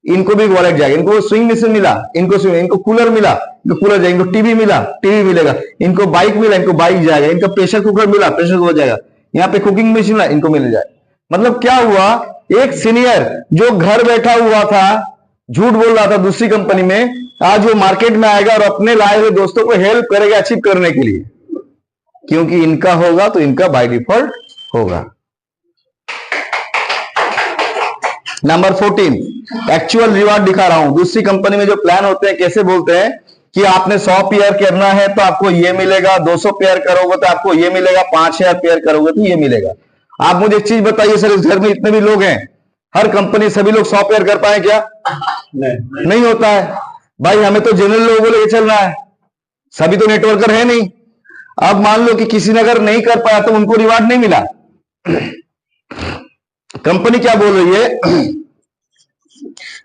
इनको भी वॉलेट जाएगा। इनको स्विंग मशीन मिला, इनको स्विंग, इनको कूलर मिला, इनको कूलर जाएगा। इनको टीवी मिला, टीवी मिलेगा। इनको बाइक मिला, इनको बाइक जाएगा। इनको प्रेशर कुकर मिला, प्रेशर कुकर जाएगा। यहाँ पे कुकिंग मशीन मिला, इनको मिल जाएगा। मतलब क्या हुआ? एक सीनियर जो घर बैठा हुआ था, झूठ बोल रहा था दूसरी कंपनी में, आज वो मार्केट में आएगा और अपने लाए हुए दोस्तों को हेल्प करेगा अचीव करने के लिए, क्योंकि इनका होगा तो इनका बाय डिफॉल्ट होगा। नंबर 14 एक्चुअल रिवार्ड दिखा रहा हूं। दूसरी कंपनी में जो प्लान होते हैं कैसे बोलते हैं कि आपने 100 पेयर करना है तो आपको ये मिलेगा, 200 पेयर करोगे तो आपको ये मिलेगा, 5000 पेयर करोगे तो ये मिलेगा। आप मुझे एक चीज बताइए सर, इस घर में इतने भी लोग हैं, हर कंपनी सभी लोग 100 पेयर कर पाए क्या? नहीं होता है भाई, हमें तो जनरल लोगों को लेके चलना है, सभी तो नेटवर्कर है नहीं। अब मान लो कि किसी ने अगर नहीं कर पाया तो उनको रिवार्ड नहीं मिला। कंपनी क्या बोल रही है,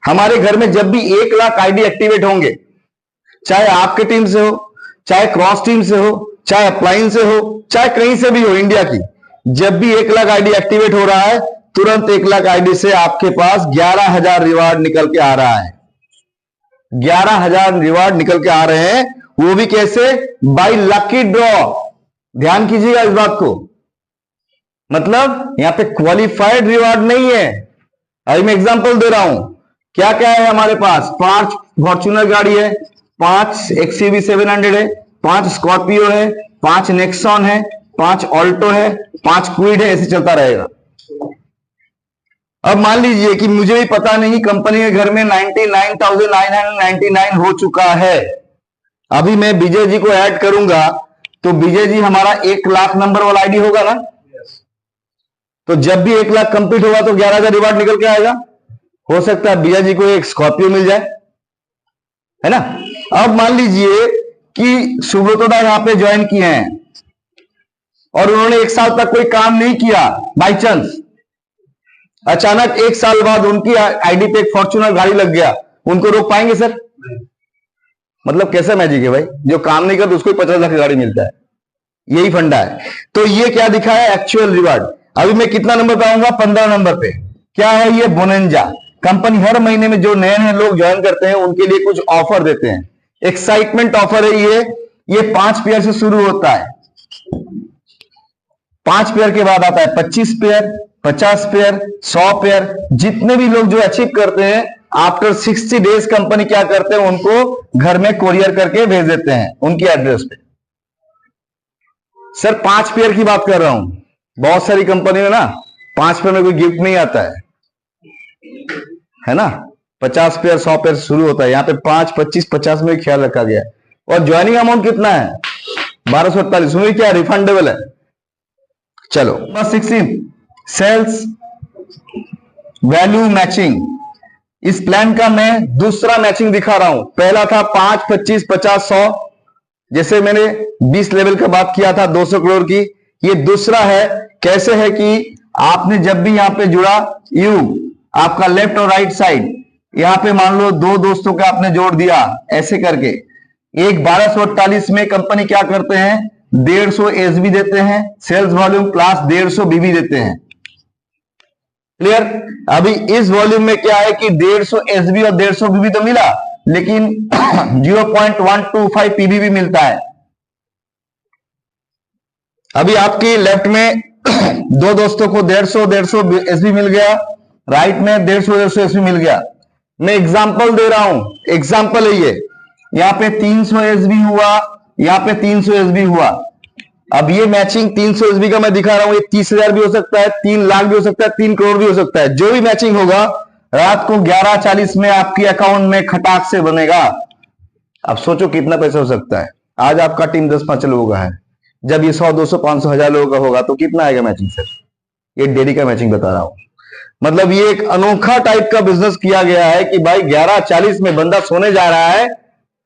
हमारे घर में जब भी 1 लाख आईडी एक्टिवेट होंगे, चाहे आपके टीम से हो, चाहे क्रॉस टीम से हो, चाहे अपलाइन से हो, चाहे कहीं से भी हो इंडिया की, जब भी 1 लाख आईडी एक्टिवेट हो रहा है तुरंत 1 लाख आईडी से आपके पास 11,000 रिवार्ड निकल के आ रहा है। 11,000 रिवार्ड निकल के आ रहे हैं, वो भी कैसे? By lucky draw. ध्यान कीजिएगा इस बात को, मतलब यहां पे क्वालिफाइड रिवार्ड नहीं है। अभी मैं एग्जांपल दे रहा हूं, क्या क्या है हमारे पास? 5 फॉर्च्यूनर गाड़ी है, 5 XUV 700 है, 5 स्कॉर्पियो है, 5 नेक्सॉन है, 5 ऑल्टो है, 5 क्विड है, ऐसे चलता रहेगा। अब मान लीजिए कि मुझे भी पता नहीं, कंपनी के घर में 99,999 हो चुका है। अभी मैं विजय जी को ऐड करूंगा तो विजय जी हमारा 1 लाख नंबर वाला आईडी होगा ना। तो जब भी 1 लाख कंप्लीट होगा तो 11,000 रिवार्ड निकल के आएगा। हो सकता है विजय जी को एक स्कॉर्पियो मिल जाए, है ना। अब मान लीजिए कि सुब्रतोदा यहां पे ज्वाइन किए हैं और उन्होंने 1 साल तक कोई काम नहीं किया, बाई चांस अचानक 1 साल बाद उनकी आईडी पे एक फॉर्च्यूनर गाड़ी लग गया, उनको रोक पाएंगे सर? मतलब कैसा मैजिक है भाई, जो काम नहीं करता उसको 50 लाख की गाड़ी मिलता है, यही फंडा है। तो ये क्या दिखा है? Actual reward. अभी मैं कितना नंबर पे आऊंगा? 15 नंबर पे। क्या है ये? बोनेंजा। कंपनी हर महीने में जो नए नए लोग ज्वाइन करते हैं उनके लिए कुछ ऑफर देते हैं, एक्साइटमेंट ऑफर है ये 5 पेयर से शुरू होता है। 5 पेयर के बाद आता है 25 पेयर, 50 पेयर, 100 पेयर। जितने भी लोग जो अचीव करते हैं आफ्टर 60 डेज कंपनी क्या करते हैं, उनको घर में कोरियर करके भेज देते हैं उनकी एड्रेस पे। सर 5 पेयर की बात कर रहा हूं, बहुत सारी कंपनी में ना 5 पेयर में कोई गिफ्ट नहीं आता है ना। 50 पेयर 100 पेयर शुरू होता है, यहां पे 5, 25, 50 में ख्याल रखा गया है। और ज्वाइनिंग अमाउंट कितना है? 1248। उसमें क्या रिफंडेबल है। चलो बस 16 सेल्स वैल्यू मैचिंग। इस प्लान का मैं दूसरा मैचिंग दिखा रहा हूं। पहला था 5, 25, 50, 100, जैसे मैंने 20 लेवल का बात किया था 200 करोड़ की। ये दूसरा है। कैसे है कि आपने जब भी यहां पे जुड़ा, यू आपका लेफ्ट और राइट साइड, यहां पे मान लो 2 दोस्तों का आपने जोड़ दिया ऐसे करके, एक 1248 में कंपनी क्या करते हैं? 150 एसबी देते हैं, सेल्स वॉल्यूम प्लस 150 बीबी देते हैं। क्लियर? अभी इस वॉल्यूम में क्या है कि 150 एसबी और 150 बीबी तो मिला, लेकिन 0.125 पीबी भी मिलता है। अभी आपकी लेफ्ट में 2 दोस्तों को 150 एसबी मिल गया, राइट में 150 एसबी मिल गया। मैं एग्जांपल दे रहा हूं, एग्जांपल है ये। यहां पे 300 एसबी हुआ, यहां पे 300 एसबी हुआ। अब ये मैचिंग 300 एसबी का मैं दिखा रहा हूं, ये 30,000 भी हो सकता है, 3 लाख भी हो सकता है, 3 करोड़ भी हो सकता है। जो भी मैचिंग होगा रात को 11:40 में आपके अकाउंट में खटाक से बनेगा। अब सोचो कितना पैसा हो सकता है। आज आपका टीम 10-5 लोगों का है, जब ये 100, 200, 500, 1000 लोगों का होगा तो कितना आएगा मैचिंग सर? ये डेली का मैचिंग बता रहा हूं। मतलब ये एक अनोखा टाइप का बिजनेस किया गया है कि भाई 11:40 में बंदा सोने जा रहा है,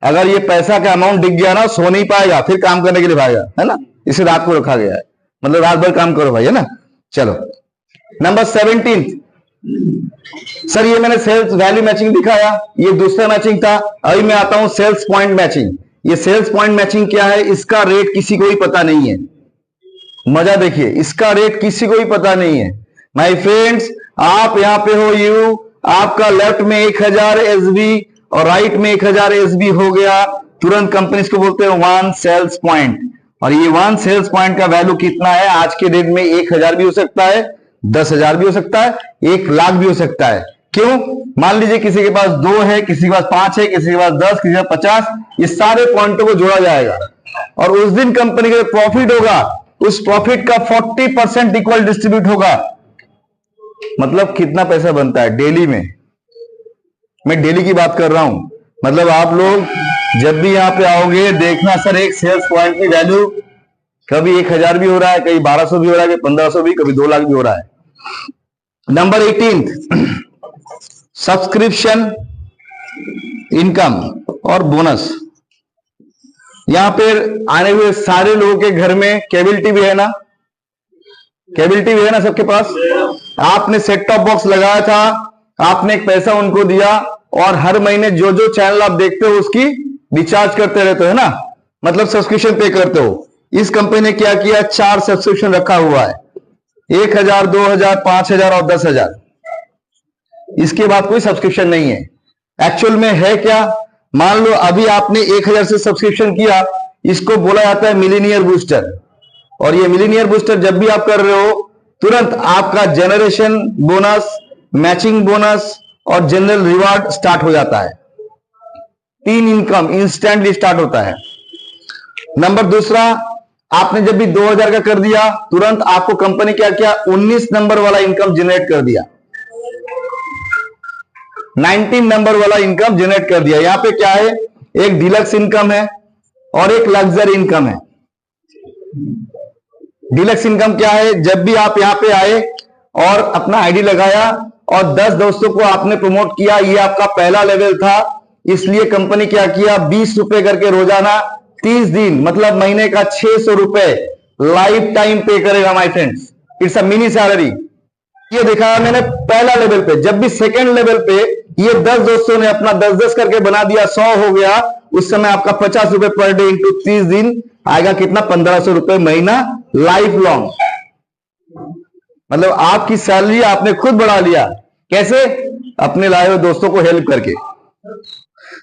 अगर ये पैसा का अमाउंट दिख गया ना, सो नहीं पाएगा, फिर काम करने के लिए भागेगा, है ना। इसे रात को रखा गया है, मतलब रात भर काम करो भाई, है ना। चलो नंबर 17 सर, ये मैंने सेल्स वैल्यू मैचिंग दिखाया, ये दूसरा मैचिंग था। अभी मैं आता हूं सेल्स पॉइंट मैचिंग। ये सेल्स पॉइंट मैचिंग क्या है? इसका रेट किसी को भी पता नहीं है। मजा देखिए, इसका रेट किसी को भी पता नहीं है। माय फ्रेंड्स, आप यहां पे हो यू, आपका लेफ्ट में 1000 एसबी और राइट में 1000 एसबी हो गया, तुरंत कंपनी इसको बोलते हैं 1 सेल्स पॉइंट। और ये 1 सेल्स पॉइंट का वैल्यू कितना है? आज के डेट में 1000 भी हो सकता है, 10,000 भी हो सकता है, 1 लाख भी हो सकता है। क्यों? मान लीजिए किसी के पास 2 है, किसी के पास 5 है, किसी के पास 10, किसी के पास 50, ये सारे पॉइंटों को जोड़ा जाएगा और उस दिन कंपनी का प्रॉफिट होगा उस प्रॉफिट का 40% इक्वल डिस्ट्रीब्यूट होगा। मतलब कितना पैसा बनता है डेली में, मैं डेली की बात कर रहा हूं। मतलब आप लोग जब भी यहां पे आओगे देखना सर, एक सेल्स पॉइंट की वैल्यू कभी 1000 भी हो रहा है, कभी 1200 भी हो रहा है, कभी 1500 भी, कभी 2 लाख भी हो रहा है। नंबर 18 सब्सक्रिप्शन इनकम और बोनस। यहां पर आने हुए सारे लोगों के घर में केबल टीवी है ना? केबल टीवी है ना सबके पास? आपने सेट टॉप बॉक्स लगाया था, आपने एक पैसा उनको दिया और हर महीने जो जो चैनल आप देखते हो उसकी रिचार्ज करते रहते हो ना, मतलब सब्सक्रिप्शन पे करते हो। इस कंपनी ने क्या किया, 4 सब्सक्रिप्शन रखा हुआ है, 1000, 2000, 5000 और 10,000। इसके बाद कोई सब्सक्रिप्शन नहीं है। एक्चुअल में है क्या, मान लो अभी आपने 1000 से सब्सक्रिप्शन किया, इसको बोला जाता है मिलीनियर बूस्टर। और ये मिलीनियर बूस्टर जब भी आप कर रहे हो तुरंत आपका जनरेशन बोनस, मैचिंग बोनस और जनरल रिवार्ड स्टार्ट हो जाता है। 3 इनकम इंस्टेंटली स्टार्ट होता है। नंबर दूसरा, आपने जब भी 2000 का कर दिया तुरंत आपको कंपनी क्या किया, 19 नंबर वाला इनकम जनरेट कर दिया, 19 नंबर वाला इनकम जनरेट कर दिया। यहां पे क्या है, एक डिलक्स इनकम है और एक लग्जरी इनकम है। डिलक्स इनकम क्या है, जब भी आप यहां पे आए और अपना आईडी लगाया और 10 दोस्तों को आपने प्रमोट किया, ये आपका पहला लेवल था, इसलिए कंपनी क्या किया, 20 रुपए करके रोजाना 30 दिन मतलब महीने का 600 रुपए लाइफ टाइम पे करेगा my friends. It's a mini salary. ये दिखाया मैंने पहला लेवल पे। जब भी सेकंड लेवल पे ये 10 दोस्तों ने अपना 10-10 करके बना दिया, 100 हो गया, उस समय आपका 50 रुपए पर डे इंटू 30 दिन आएगा कितना, 1500 रुपए महीना लाइफ लॉन्ग। मतलब आपकी सैलरी आपने खुद बढ़ा लिया। कैसे? अपने लाए हुए दोस्तों को हेल्प करके।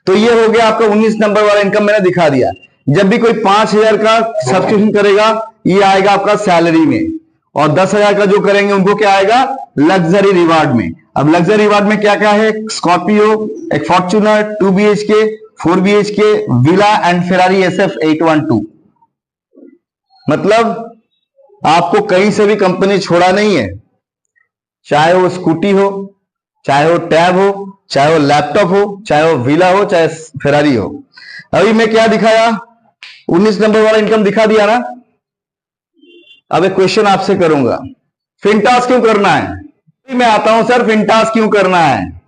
तो ये हो गया आपका 19 नंबर वाला इनकम, मैंने दिखा दिया। जब भी कोई 5000 का सब्सक्रिप्शन करेगा ये आएगा आपका सैलरी में, और 10,000 का जो करेंगे उनको क्या आएगा, लग्जरी रिवार्ड में। अब लग्जरी रिवार्ड में क्या क्या है, स्कॉर्पियो, एक Fortuner, 2 BHK, 4 BHK, villa and Ferrari SF 812। मतलब आपको कहीं से भी कंपनी छोड़ा नहीं है, चाहे वो स्कूटी हो, चाहे वो टैब हो, चाहे वो लैपटॉप हो, चाहे वो विला हो, चाहे फेरारी हो। अभी मैं क्या दिखाया, 19 नंबर वाला इनकम दिखा दिया ना। अब एक क्वेश्चन आपसे करूंगा, फिनटास क्यों करना है? मैं आता हूं सर, फिनटास क्यों करना है?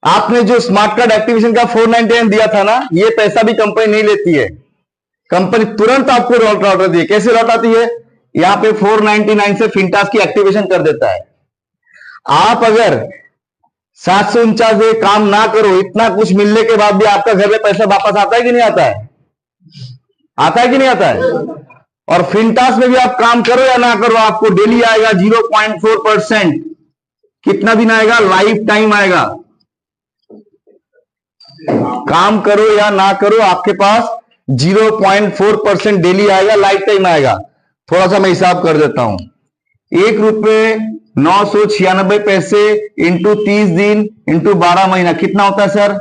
आपने जो स्मार्ट कार्ड एक्टिवेशन का 499 दिया था ना, ये पैसा भी कंपनी नहीं लेती है। कंपनी तुरंत आपको लौटा देती है। कैसे लौटाती है? यहां पे 499 से फिनटास की एक्टिवेशन कर देता है। आप अगर 749 काम ना करो, इतना कुछ मिलने के बाद भी आपका घर में पैसा वापस आता है कि नहीं आता है? आता है कि नहीं आता है? और फिनटास में भी आप काम करो या ना करो, आपको डेली आएगा 0.4%। कितना दिन आएगा? लाइफ टाइम आएगा। काम करो या ना करो आपके पास 0.4% डेली आएगा, लाइफ टाइम आएगा। थोड़ा सा मैं हिसाब कर देता हूं, 1 रुपये 996 पैसे इंटू 30 दिन इंटू 12 महीना कितना होता है सर?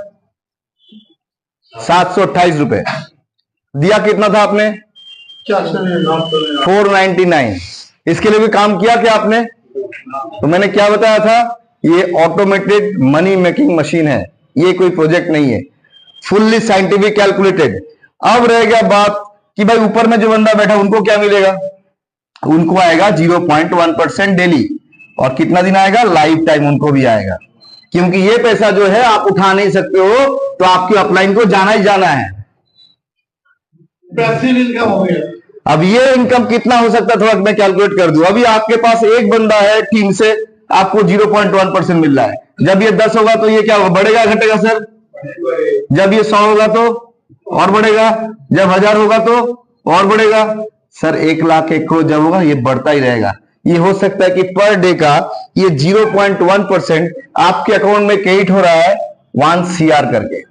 728 रुपए। दिया कितना था आपने? 499। इसके लिए भी काम किया क्या आपने? तो मैंने क्या बताया था, ये ऑटोमेटेड मनी मेकिंग मशीन है, ये कोई प्रोजेक्ट नहीं है, फुल्ली साइंटिफिक कैलकुलेटेड। अब रह गया बात कि भाई ऊपर में जो बंदा बैठा उनको क्या मिलेगा? उनको आएगा 0.1% डेली, और कितना दिन आएगा? लाइफ टाइम उनको भी आएगा। क्योंकि ये पैसा जो है आप उठा नहीं सकते हो, तो आपकी अपलाइन को जाना ही जाना है। पैसिव इनकम हो गया। अब ये इनकम कितना हो सकता है, थोड़ा मैं कैलकुलेट कर दूं। अभी आपके पास एक बंदा है टीम से, आपको 0.1% मिल रहा है। जब ये 10 होगा तो ये क्या होगा, बढ़ेगा घटेगा सर? जब ये 100 होगा तो और बढ़ेगा, जब 1000 होगा तो और बढ़ेगा सर। 1 लाख 1 करोड़ जब होगा ये बढ़ता ही रहेगा। ये हो सकता है कि पर डे का ये 0.1% आपके अकाउंट में क्रेडिट हो रहा है 1 CR करके।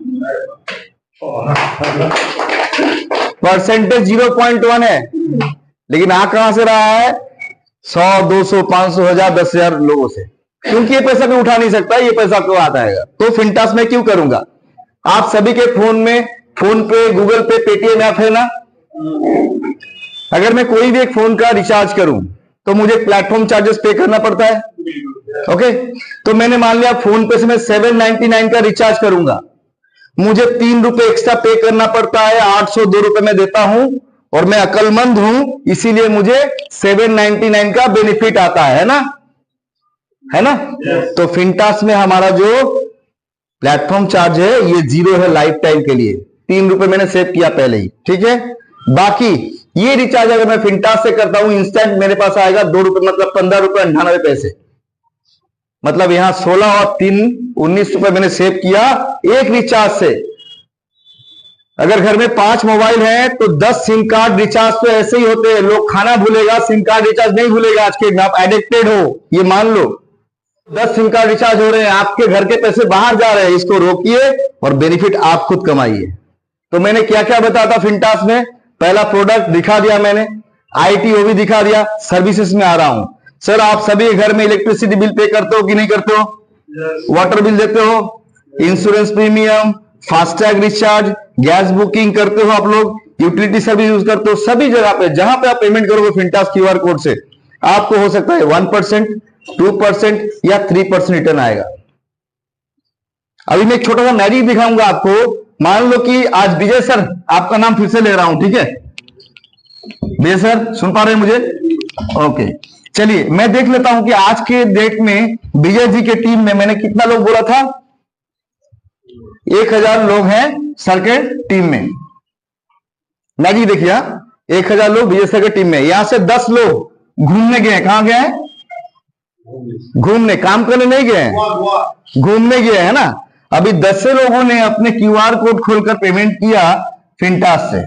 परसेंटेज 0.1 है, लेकिन आ कहां से रहा है? 100, 200, 500, 1000, 10,000 लोगों से। क्योंकि ये पैसा मैं उठा नहीं सकता, ये पैसा क्यों आता है? तो फिनटास में क्यों करूंगा? आप सभी के फोन में फोन पे, गूगल पे, पेटीएम ऐप है ना? अगर मैं कोई भी एक फोन का रिचार्ज करूं तो मुझे प्लेटफॉर्म चार्जेस पे करना पड़ता है। ओके, तो मैंने मान लिया फोन पे से मैं 799 का रिचार्ज करूंगा, मुझे 3 रुपए एक्स्ट्रा पे करना पड़ता है, 802 रुपए मैं देता हूं और मैं अक्लमंद हूं, इसीलिए मुझे 799 का बेनिफिट आता है ना? है ना? तो फिनटास में हमारा जो प्लेटफॉर्म चार्ज है ये 0 है लाइफ टाइम के लिए। 3 रुपए मैंने सेव किया पहले ही, ठीक है। बाकी ये रिचार्ज अगर मैं फिनटास से करता हूं इंस्टेंट मेरे पास आएगा 2 रुपए, मतलब 15 रुपए 98 पैसे, मतलब यहां 16 और 3 19 रुपए मैंने सेव किया एक रिचार्ज से। अगर घर में 5 मोबाइल है तो 10 सिम कार्ड रिचार्ज तो ऐसे ही होते हैं। लोग खाना भूलेगा, सिम कार्ड रिचार्ज नहीं भूलेगा। आज के आप एडिक्टेड हो, ये मान लो। 10 सिम कार्ड रिचार्ज हो रहे हैं, आपके घर के पैसे बाहर जा रहे हैं, इसको रोकिए और बेनिफिट आप खुद कमाइए। तो मैंने क्या क्या बताया था फिनटास में? पहला प्रोडक्ट दिखा दिया मैंने, आईटी भी दिखा दिया। सर्विसेज में आ रहा हूं। सर आप सभी घर में इलेक्ट्रिसिटी बिल पे करते हो कि नहीं करते हो? वाटर बिल देते हो, insurance premium, FASTag recharge, gas booking करते हो आप लोग, यूटिलिटी सर्विस यूज करते हो। सभी जगह पे जहां पे आप पेमेंट करोगे फिनटास क्यूआर कोड से, आपको हो सकता है 1%, 2% या 3% रिटर्न आएगा। अभी मैं एक छोटा सा मैजिक दिखाऊंगा आपको। मान लो कि आज विजय सर, आपका नाम फिर से ले रहा हूं, ठीक है? विजय सर सुन पा रहे हैं मुझे? ओके, चलिए मैं देख लेता हूं कि आज के डेट में विजय जी के टीम में मैंने कितना लोग बोला था? 1000 लोग हैं सर के टीम में। मैजिक देखिए, 1000 लोग विजय सर के टीम में। यहां से 10 लोग घूमने गए। कहां गए हैं? घूमने, काम करने नहीं गए हैं, घूमने गए हैं ना। अभी 10 लोगों ने अपने क्यूआर कोड खोलकर पेमेंट किया फिनटास से।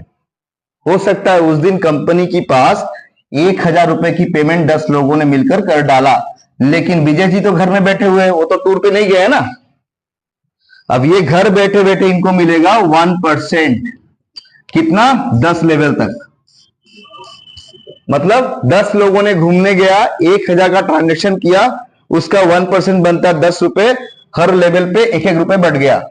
हो सकता है उस दिन कंपनी के पास 1000 रुपए की पेमेंट 10 लोगों ने मिलकर कर डाला, लेकिन विजय जी तो घर में बैठे हुए हैं, वो तो टूर पे नहीं गए ना। अब ये घर बैठे बैठे इनको मिलेगा 1%। कितना? 10 लेवल तक। मतलब 10 लोगों ने घूमने गया, 1000 का ट्रांजेक्शन किया, उसका 1% बनता है 10 रुपए। हर लेवल पे 1-1 रुपए बढ़ गया।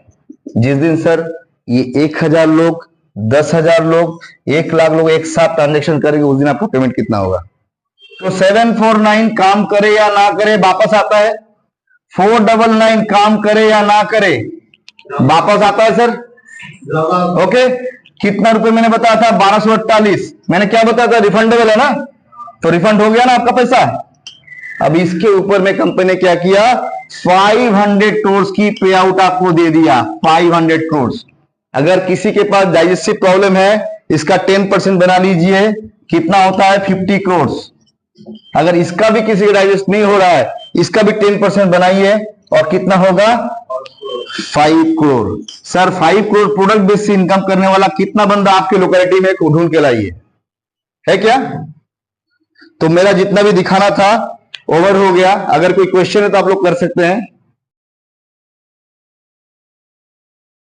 जिस दिन सर ये 1000 लोग, 10,000 लोग, 1 लाख लोग एक साथ ट्रांजेक्शन करेंगे, उस दिन आपका पेमेंट कितना होगा? तो 749 काम करे या ना करे वापस आता है, 499 काम करे या ना करे वापस आता है सर। ओके, कितना रुपए मैंने बताया था? 1248। मैंने क्या बताया था? रिफंडेबल है ना, तो रिफंड हो गया ना आपका पैसा। अब इसके ऊपर में कंपनी ने क्या किया? 500 करोड़ की पे आउट आपको दे दिया। 500 करोड़। अगर किसी के पास डाइजेस्टिव प्रॉब्लम है, इसका 10% बना लीजिए, कितना होता है? 50 करोड़। अगर इसका भी किसी का डाइजेस्ट नहीं हो रहा है, इसका भी 10% बनाइए और कितना होगा? 5 crore. Sir 5 crore product base से इनकम करने वाला कितना बंदा आपके लोकेलिटी में ढूंढ के लाइए, है क्या? तो मेरा जितना भी दिखाना था ओवर हो गया। अगर कोई क्वेश्चन है तो आप लोग कर सकते हैं।